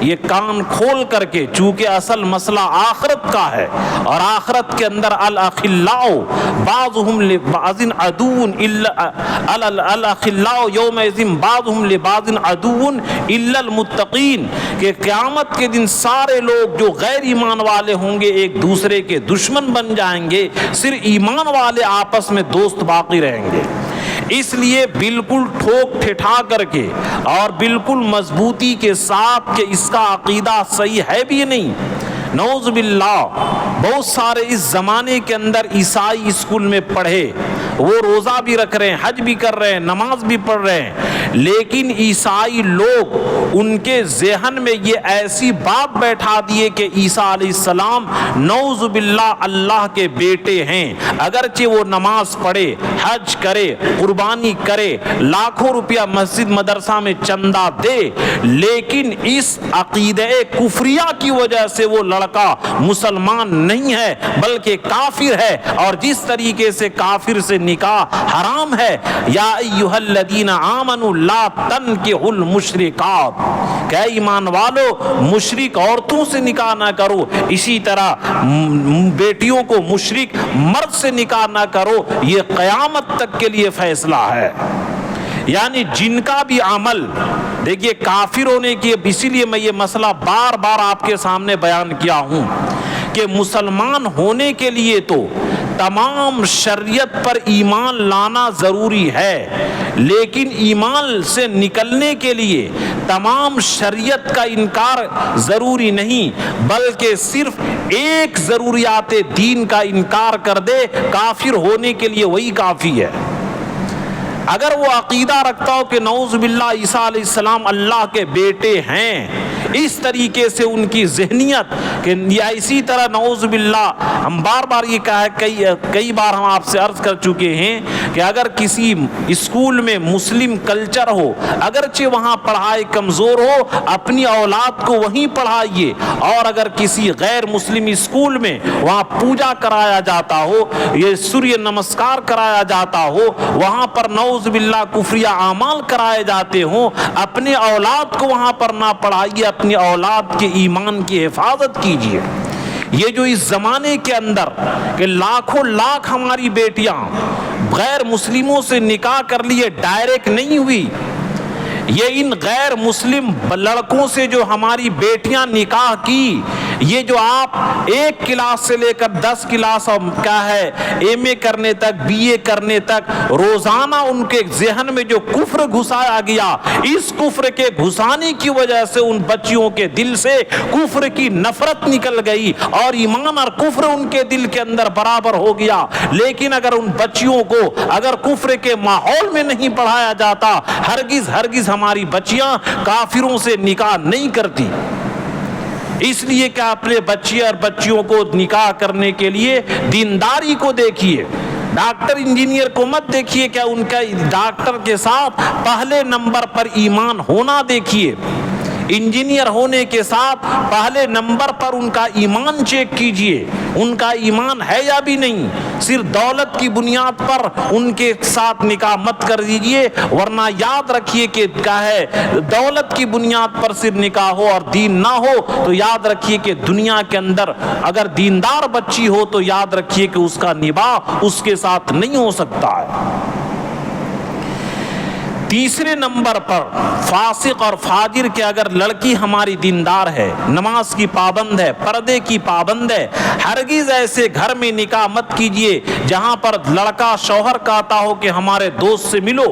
یہ کان کھول کر کے، چونکہ اصل مسئلہ آخرت کا ہے اور آخرت کے اندر الاخلاء بعضهم لبعض عدو الاخلاء یومئذ بعضهم لبعض عدو الا المتقین، کہ قیامت کے دن سارے لوگ جو غیر ایمان والے ہوں گے ایک دوسرے کے دشمن بن جائیں گے، صرف ایمان والے آپس میں دوست باقی رہیں گے۔ اس لیے بالکل ٹھوک ٹھٹھا کر کے اور بالکل مضبوطی کے ساتھ کہ اس کا عقیدہ صحیح ہے بھی نہیں، نعوذ باللہ بہت سارے اس زمانے کے اندر عیسائی اسکول میں پڑھے، وہ روزہ بھی رکھ رہے ہیں، حج بھی کر رہے ہیں، نماز بھی پڑھ رہے ہیں، لیکن عیسائی لوگ ان کے ذہن میں یہ ایسی بات بیٹھا دیے کہ عیسیٰ علیہ السلام نعوذ باللہ اللہ کے بیٹے ہیں، اگرچہ وہ نماز پڑھے، حج کرے، قربانی کرے، لاکھوں روپیہ مسجد مدرسہ میں چندہ دے، لیکن اس عقیدہ کفریہ کی وجہ سے وہ لڑکا مسلمان نہیں ہے بلکہ کافر ہے، اور جس طریقے سے کافر سے نکاح حرام ہے، یا ایھا الذین آمنوا لا تنکحوا المشرکات، کہ ایمان والو مشرک عورتوں سے نکاح نہ کرو، اسی طرح بیٹیوں کو مشرک مرد سے نکاح نہ کرو، یہ قیامت تک کے لیے فیصلہ ہے۔ یعنی جن کا بھی عمل دیکھیے کافر ہونے کی، اسی لیے میں یہ مسئلہ بار بار آپ کے سامنے بیان کیا ہوں کہ مسلمان ہونے کے لیے تو تمام شریعت پر ایمان لانا ضروری ہے، لیکن ایمان سے نکلنے کے لیے تمام شریعت کا انکار ضروری نہیں، بلکہ صرف ایک ضروریات دین کا انکار کر دے، کافر ہونے کے لیے وہی کافی ہے۔ اگر وہ عقیدہ رکھتا ہو کہ نعوذ باللہ عیسیٰ علیہ السلام اللہ کے بیٹے ہیں، اس طریقے سے ان کی ذہنیت کہ یا اسی طرح نعوذ باللہ ہم بار بار یہ کہا ہے، کئی بار ہم آپ سے عرض کر چکے ہیں کہ اگر کسی اسکول میں مسلم کلچر ہو، اگرچہ وہاں پڑھائی کمزور ہو، اپنی اولاد کو وہیں پڑھائیے، اور اگر کسی غیر مسلم اسکول میں وہاں پوجا کرایا جاتا ہو، یہ سوریہ نمسکار کرایا جاتا ہو، وہاں پر نعوذ باللہ کفریہ اعمال کرائے جاتے ہوں، اپنے اولاد کو وہاں پر نہ پڑھائیے، اپنی اولاد کے ایمان کی حفاظت کیجیے۔ یہ جو اس زمانے کے اندر کہ لاکھوں لاکھ ہماری بیٹیاں غیر مسلموں سے نکاح کر لیے، ڈائریکٹ نہیں ہوئی، یہ ان غیر مسلم لڑکوں سے جو ہماری بیٹیاں نکاح کی، یہ جو آپ ایک کلاس سے لے کر 10 کلاس اور کیا ہے ایم اے کرنے تک، بی اے کرنے تک روزانہ ان کے ذہن میں جو کفر گھسایا گیا، اس کفر کے گھسانے کی وجہ سے ان بچیوں کے دل سے کفر کی نفرت نکل گئی اور ایمان اور کفر ان کے دل کے اندر برابر ہو گیا۔ لیکن اگر ان بچیوں کو اگر کفر کے ماحول میں نہیں پڑھایا جاتا، ہرگز ہماری بچیاں کافروں سے نکاح نہیں کرتی۔ اس لیے کہ اپنے بچے اور بچیوں کو نکاح کرنے کے لیے دینداری کو دیکھیے، ڈاکٹر انجینئر کو مت دیکھیے، کہ ان کا ڈاکٹر کے ساتھ پہلے نمبر پر ایمان ہونا دیکھیے، انجینئر ہونے کے ساتھ پہلے نمبر پر ان کا ایمان چیک کیجئے، ان کا ایمان ہے یا بھی نہیں۔ صرف دولت کی بنیاد پر ان کے ساتھ نکاح مت کر دیجئے، ورنہ یاد رکھیے کہ کیا ہے دولت کی بنیاد پر صرف نکاح ہو اور دین نہ ہو تو یاد رکھیے کہ دنیا کے اندر اگر دیندار بچی ہو تو یاد رکھیے کہ اس کا نباہ اس کے ساتھ نہیں ہو سکتا ہے۔ تیسرے نمبر پر فاسق اور فاجر کہ اگر لڑکی ہماری دیندار ہے، نماز کی پابند ہے، پردے کی پابند ہے، ہرگز ایسے گھر میں نکاح مت کیجئے جہاں پر لڑکا شوہر کہتا ہو کہ ہمارے دوست سے ملو۔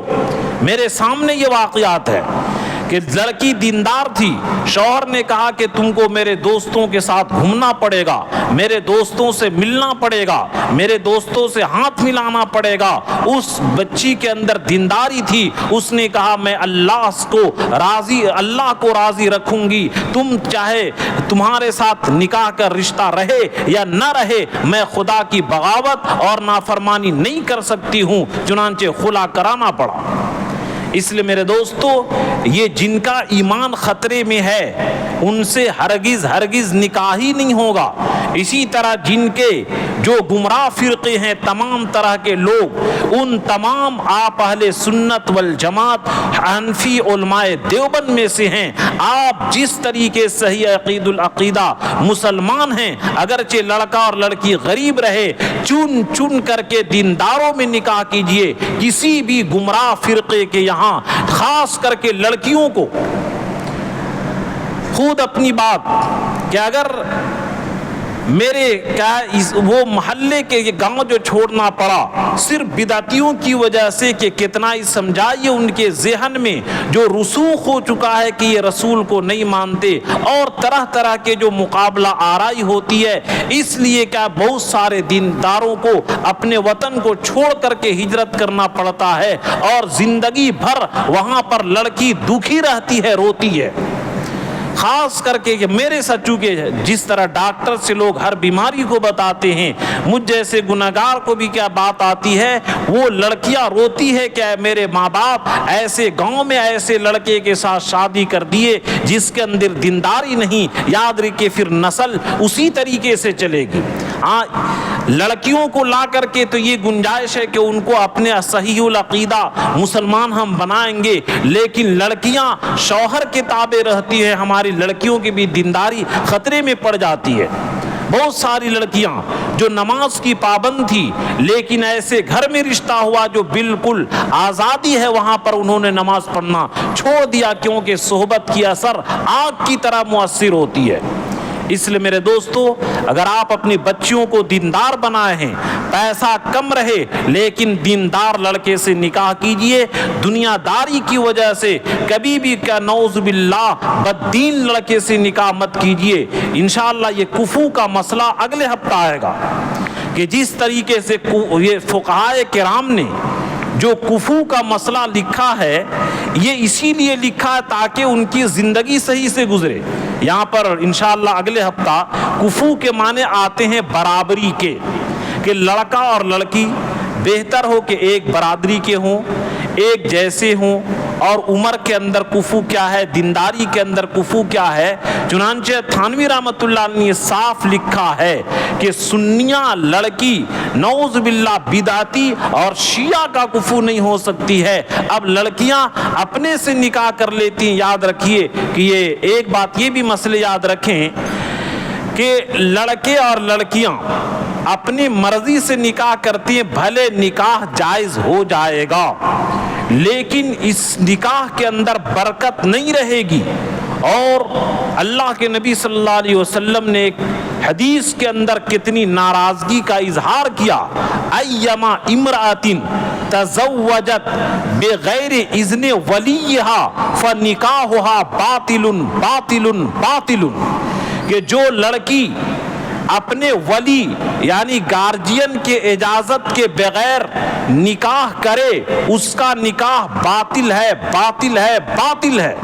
میرے سامنے یہ واقعات ہے کہ لڑکی دیندار تھی، شوہر نے کہا کہ تم کو میرے دوستوں کے ساتھ گھومنا پڑے گا، میرے دوستوں سے ملنا پڑے گا، میرے دوستوں سے ہاتھ ملانا پڑے گا۔ اس بچی کے اندر دینداری تھی، اس نے کہا میں اللہ کو راضی رکھوں گی، تم چاہے تمہارے ساتھ نکاح کا رشتہ رہے یا نہ رہے، میں خدا کی بغاوت اور نافرمانی نہیں کر سکتی ہوں، چنانچہ خلا کرانا پڑا۔ اس لیے میرے دوستو، یہ جن کا ایمان خطرے میں ہے ان سے ہرگز نکاح ہی نہیں ہوگا۔ اسی طرح جن کے جو گمراہ فرقے ہیں، تمام طرح کے لوگ، ان تمام آپ اہل سنت والجماعت حنفی علماء دیوبند میں سے ہیں۔ آپ جس طریقے سے صحیح العقیدہ مسلمان ہیں، اگرچہ لڑکا اور لڑکی غریب رہے، چن کر کے دینداروں میں نکاح کیجئے۔ کسی بھی گمراہ فرقے کے یہاں خاص کر کے لڑکیوں کو خود اپنی بات کہ اگر وہ محلے کے یہ گاؤں جو چھوڑنا پڑا صرف بدعتیوں کی وجہ سے، کہ کتنا ہی سمجھائیے ان کے ذہن میں جو رسوخ ہو چکا ہے کہ یہ رسول کو نہیں مانتے، اور طرح طرح کے جو مقابلہ آرائی ہوتی ہے، اس لیے کیا بہت سارے دینداروں کو اپنے وطن کو چھوڑ کر کے ہجرت کرنا پڑتا ہے، اور زندگی بھر وہاں پر لڑکی دکھی رہتی ہے، روتی ہے۔ خاص کر کے میرے ساتھ چونکہ جس طرح ڈاکٹر سے لوگ ہر بیماری کو بتاتے ہیں، مجھ جیسے گناہگار کو بھی کیا بات آتی ہے، وہ لڑکیاں روتی ہے کہ میرے ماں باپ ایسے گاؤں میں ایسے لڑکے کے ساتھ شادی کر دیے جس کے اندر دینداری نہیں، یاد رکھے پھر نسل اسی طریقے سے چلے گی۔ لڑکیوں کو لا کر کے تو یہ گنجائش ہے کہ ان کو اپنے صحیح العقیدہ مسلمان ہم بنائیں گے، لیکن لڑکیاں شوہر کے تابع رہتی ہے، ہماری لڑکیوں کی بھی دینداری خطرے میں پڑ جاتی ہے۔ بہت ساری لڑکیاں جو نماز کی پابند تھی، لیکن ایسے گھر میں رشتہ ہوا جو بالکل آزادی ہے، وہاں پر انہوں نے نماز پڑھنا چھوڑ دیا، کیونکہ صحبت کی اثر آگ کی طرح مؤثر ہوتی ہے۔ اس لیے میرے دوستو، اگر آپ اپنی بچیوں کو دیندار بنائے ہیں، پیسہ کم رہے لیکن دیندار لڑکے سے نکاح کیجئے۔ دنیا داری کی وجہ سے کبھی بھی کیا نعوذ باللہ بددین لڑکے سے نکاح مت کیجئے۔ انشاءاللہ یہ کفو کا مسئلہ اگلے ہفتہ آئے گا، کہ جس طریقے سے یہ فقہائے کرام نے جو کفو کا مسئلہ لکھا ہے، یہ اسی لیے لکھا ہے تاکہ ان کی زندگی صحیح سے گزرے۔ یہاں پر انشاءاللہ اگلے ہفتہ کفو کے معنی آتے ہیں برابری کے، کہ لڑکا اور لڑکی بہتر ہو کہ ایک برادری کے ہوں، ایک جیسے ہوں، اور عمر کے اندر کفو کیا ہے، دینداری کے اندر کفو کیا ہے۔ چنانچہ تھانوی رحمۃ اللہ علیہ نے صاف لکھا ہے کہ سنیہ لڑکی نعوذ باللہ بدعتی اور شیعہ کا کفو نہیں ہو سکتی ہے۔ اب لڑکیاں اپنے سے نکاح کر لیتی ہیں۔ یاد رکھیے کہ یہ ایک بات یہ بھی مسئلے یاد رکھیں کہ لڑکے اور لڑکیاں اپنی مرضی سے نکاح کرتی ہیں، بھلے نکاح جائز ہو جائے گا، لیکن اس نکاح کے اندر برکت نہیں رہے گی۔ اور اللہ کے نبی صلی اللہ علیہ وسلم نے ایک حدیث کے اندر کتنی ناراضگی کا اظہار کیا، ایما امرأۃ تزوجت بغیر اذن ولیہا فنکاحها باطل باطل باطل، کہ جو لڑکی اپنے ولی یعنی گارجین کے اجازت کے بغیر نکاح کرے، اس کا نکاح باطل ہے باطل ہے باطل ہے۔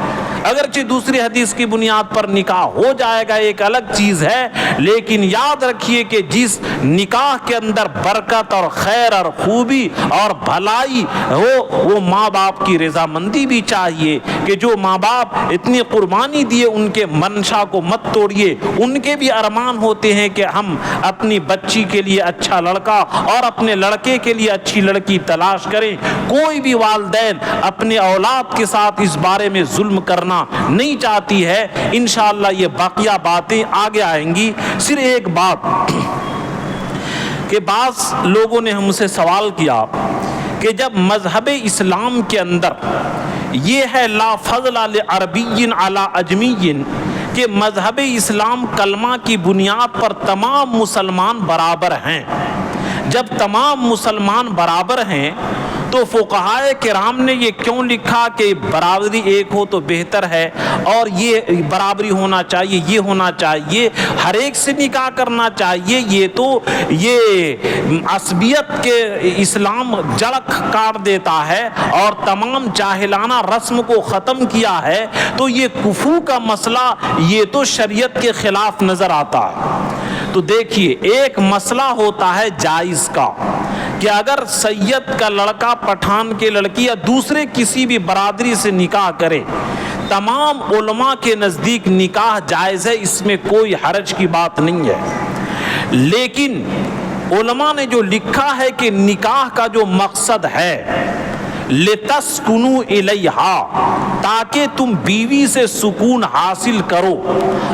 اگرچہ دوسری حدیث کی بنیاد پر نکاح ہو جائے گا، ایک الگ چیز ہے، لیکن یاد رکھیے کہ جس نکاح کے اندر برکت اور خیر اور خوبی اور بھلائی ہو، وہ ماں باپ کی رضامندی بھی چاہیے، کہ جو ماں باپ اتنی قربانی دیے ان کے منشا کو مت توڑیے۔ ان کے بھی ارمان ہوتے ہیں کہ ہم اپنی بچی کے لیے اچھا لڑکا اور اپنے لڑکے کے لیے اچھی لڑکی تلاش کریں۔ کوئی بھی والدین اپنے اولاد کے ساتھ اس بارے میں ظلم کرنا نہیں چاہتی ہے۔ انشاءاللہ یہ باقیہ باتیں آگے آئیں گی۔ صرف ایک بات کہ بعض لوگوں نے ہم سے سوال کیا کہ جب مذہب اسلام کے اندر یہ ہے لا فضل لعربی علی اجمی، کہ مذہب اسلام کلمہ کی بنیاد پر تمام مسلمان برابر ہیں، جب تمام مسلمان برابر ہیں تو فقہائے کرام نے یہ کیوں لکھا کہ برابری ایک ہو تو بہتر ہے، اور یہ برابری ہونا چاہیے، یہ ہونا چاہیے، ہر ایک سے نکاح کرنا چاہیے، یہ عصبیت کے اسلام جڑ کاٹ دیتا ہے اور تمام جاہلانہ رسم کو ختم کیا ہے، تو یہ کفو کا مسئلہ یہ تو شریعت کے خلاف نظر آتا ہے۔ تو دیکھیے ایک مسئلہ ہوتا ہے جائز کا کہ اگر سید کا لڑکا پٹھان کے لڑکی یا دوسرے کسی بھی برادری سے نکاح کرے، تمام علماء کے نزدیک نکاح جائز ہے، اس میں کوئی حرج کی بات نہیں ہے۔ لیکن علماء نے جو لکھا ہے کہ نکاح کا جو مقصد ہے لِتَسْكُنُوا إِلَيْهَا، تاکہ تم بیوی سے سکون حاصل کرو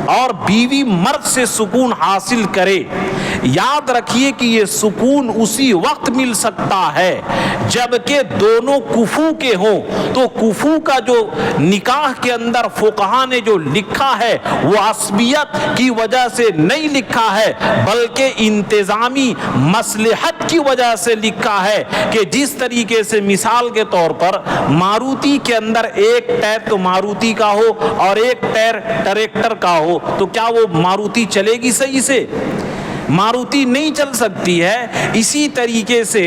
اور بیوی مرد سے سکون حاصل کرے۔ یاد رکھیے کہ یہ سکون اسی وقت مل سکتا ہے جبکہ دونوں کفو کے ہوں۔ تو کفو کا جو نکاح کے اندر فقہا نے جو لکھا ہے وہ عصبیت کی وجہ سے نہیں لکھا ہے، بلکہ انتظامی مصلحت کی وجہ سے لکھا ہے کہ جس طریقے سے مثال کے طور پر ماروتی کے اندر ایک ٹائر تو ماروتی کا ہو اور ایک ٹائر ٹریکٹر کا ہو، تو کیا وہ ماروتی چلے گی صحیح سے؟ ماروتی نہیں چل سکتی ہے۔ اسی طریقے سے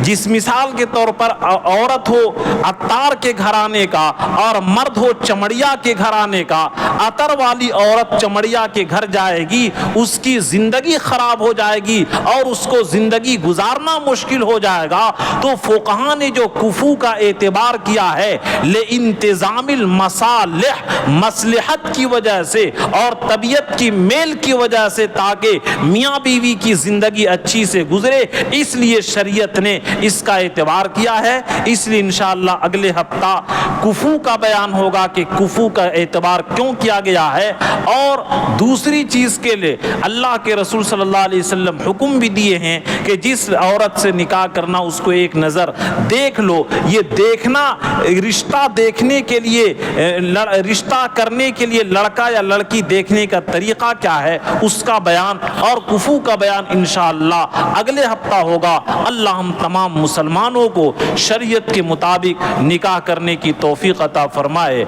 جس مثال کے طور پر عورت ہو عطار کے گھرانے کا اور مرد ہو چمڑیا کے گھرانے کا، عطر والی عورت چمڑیا کے گھر جائے گی، اس کی زندگی خراب ہو جائے گی اور اس کو زندگی گزارنا مشکل ہو جائے گا۔ تو فقہا نے جو کفو کا اعتبار کیا ہے لانتظام المصالح، مصلحت کی وجہ سے اور طبیعت کی میل کی وجہ سے، تاکہ میاں بیوی کی زندگی اچھی سے گزرے، اس لیے شریعت نے اس کا اعتبار کیا ہے۔ اس لیے انشاءاللہ اگلے ہفتہ کفو کا بیان ہوگا کہ کفو کا اعتبار کیوں کیا گیا ہے، اور دوسری چیز کے لیے اللہ کے رسول صلی اللہ علیہ وسلم حکم بھی دیے ہیں کہ جس عورت سے نکاح کرنا اس کو ایک نظر دیکھ لو۔ یہ دیکھنا رشتہ دیکھنے کے لیے، رشتہ کرنے کے لیے لڑکا یا لڑکی دیکھنے کا طریقہ کیا ہے، اس کا بیان اور کفو کا بیان انشاءاللہ اگلے ہفتہ ہوگا۔ اللہ ہم تمام مسلمانوں کو شریعت کے مطابق نکاح کرنے کی توفیق عطا فرمائے۔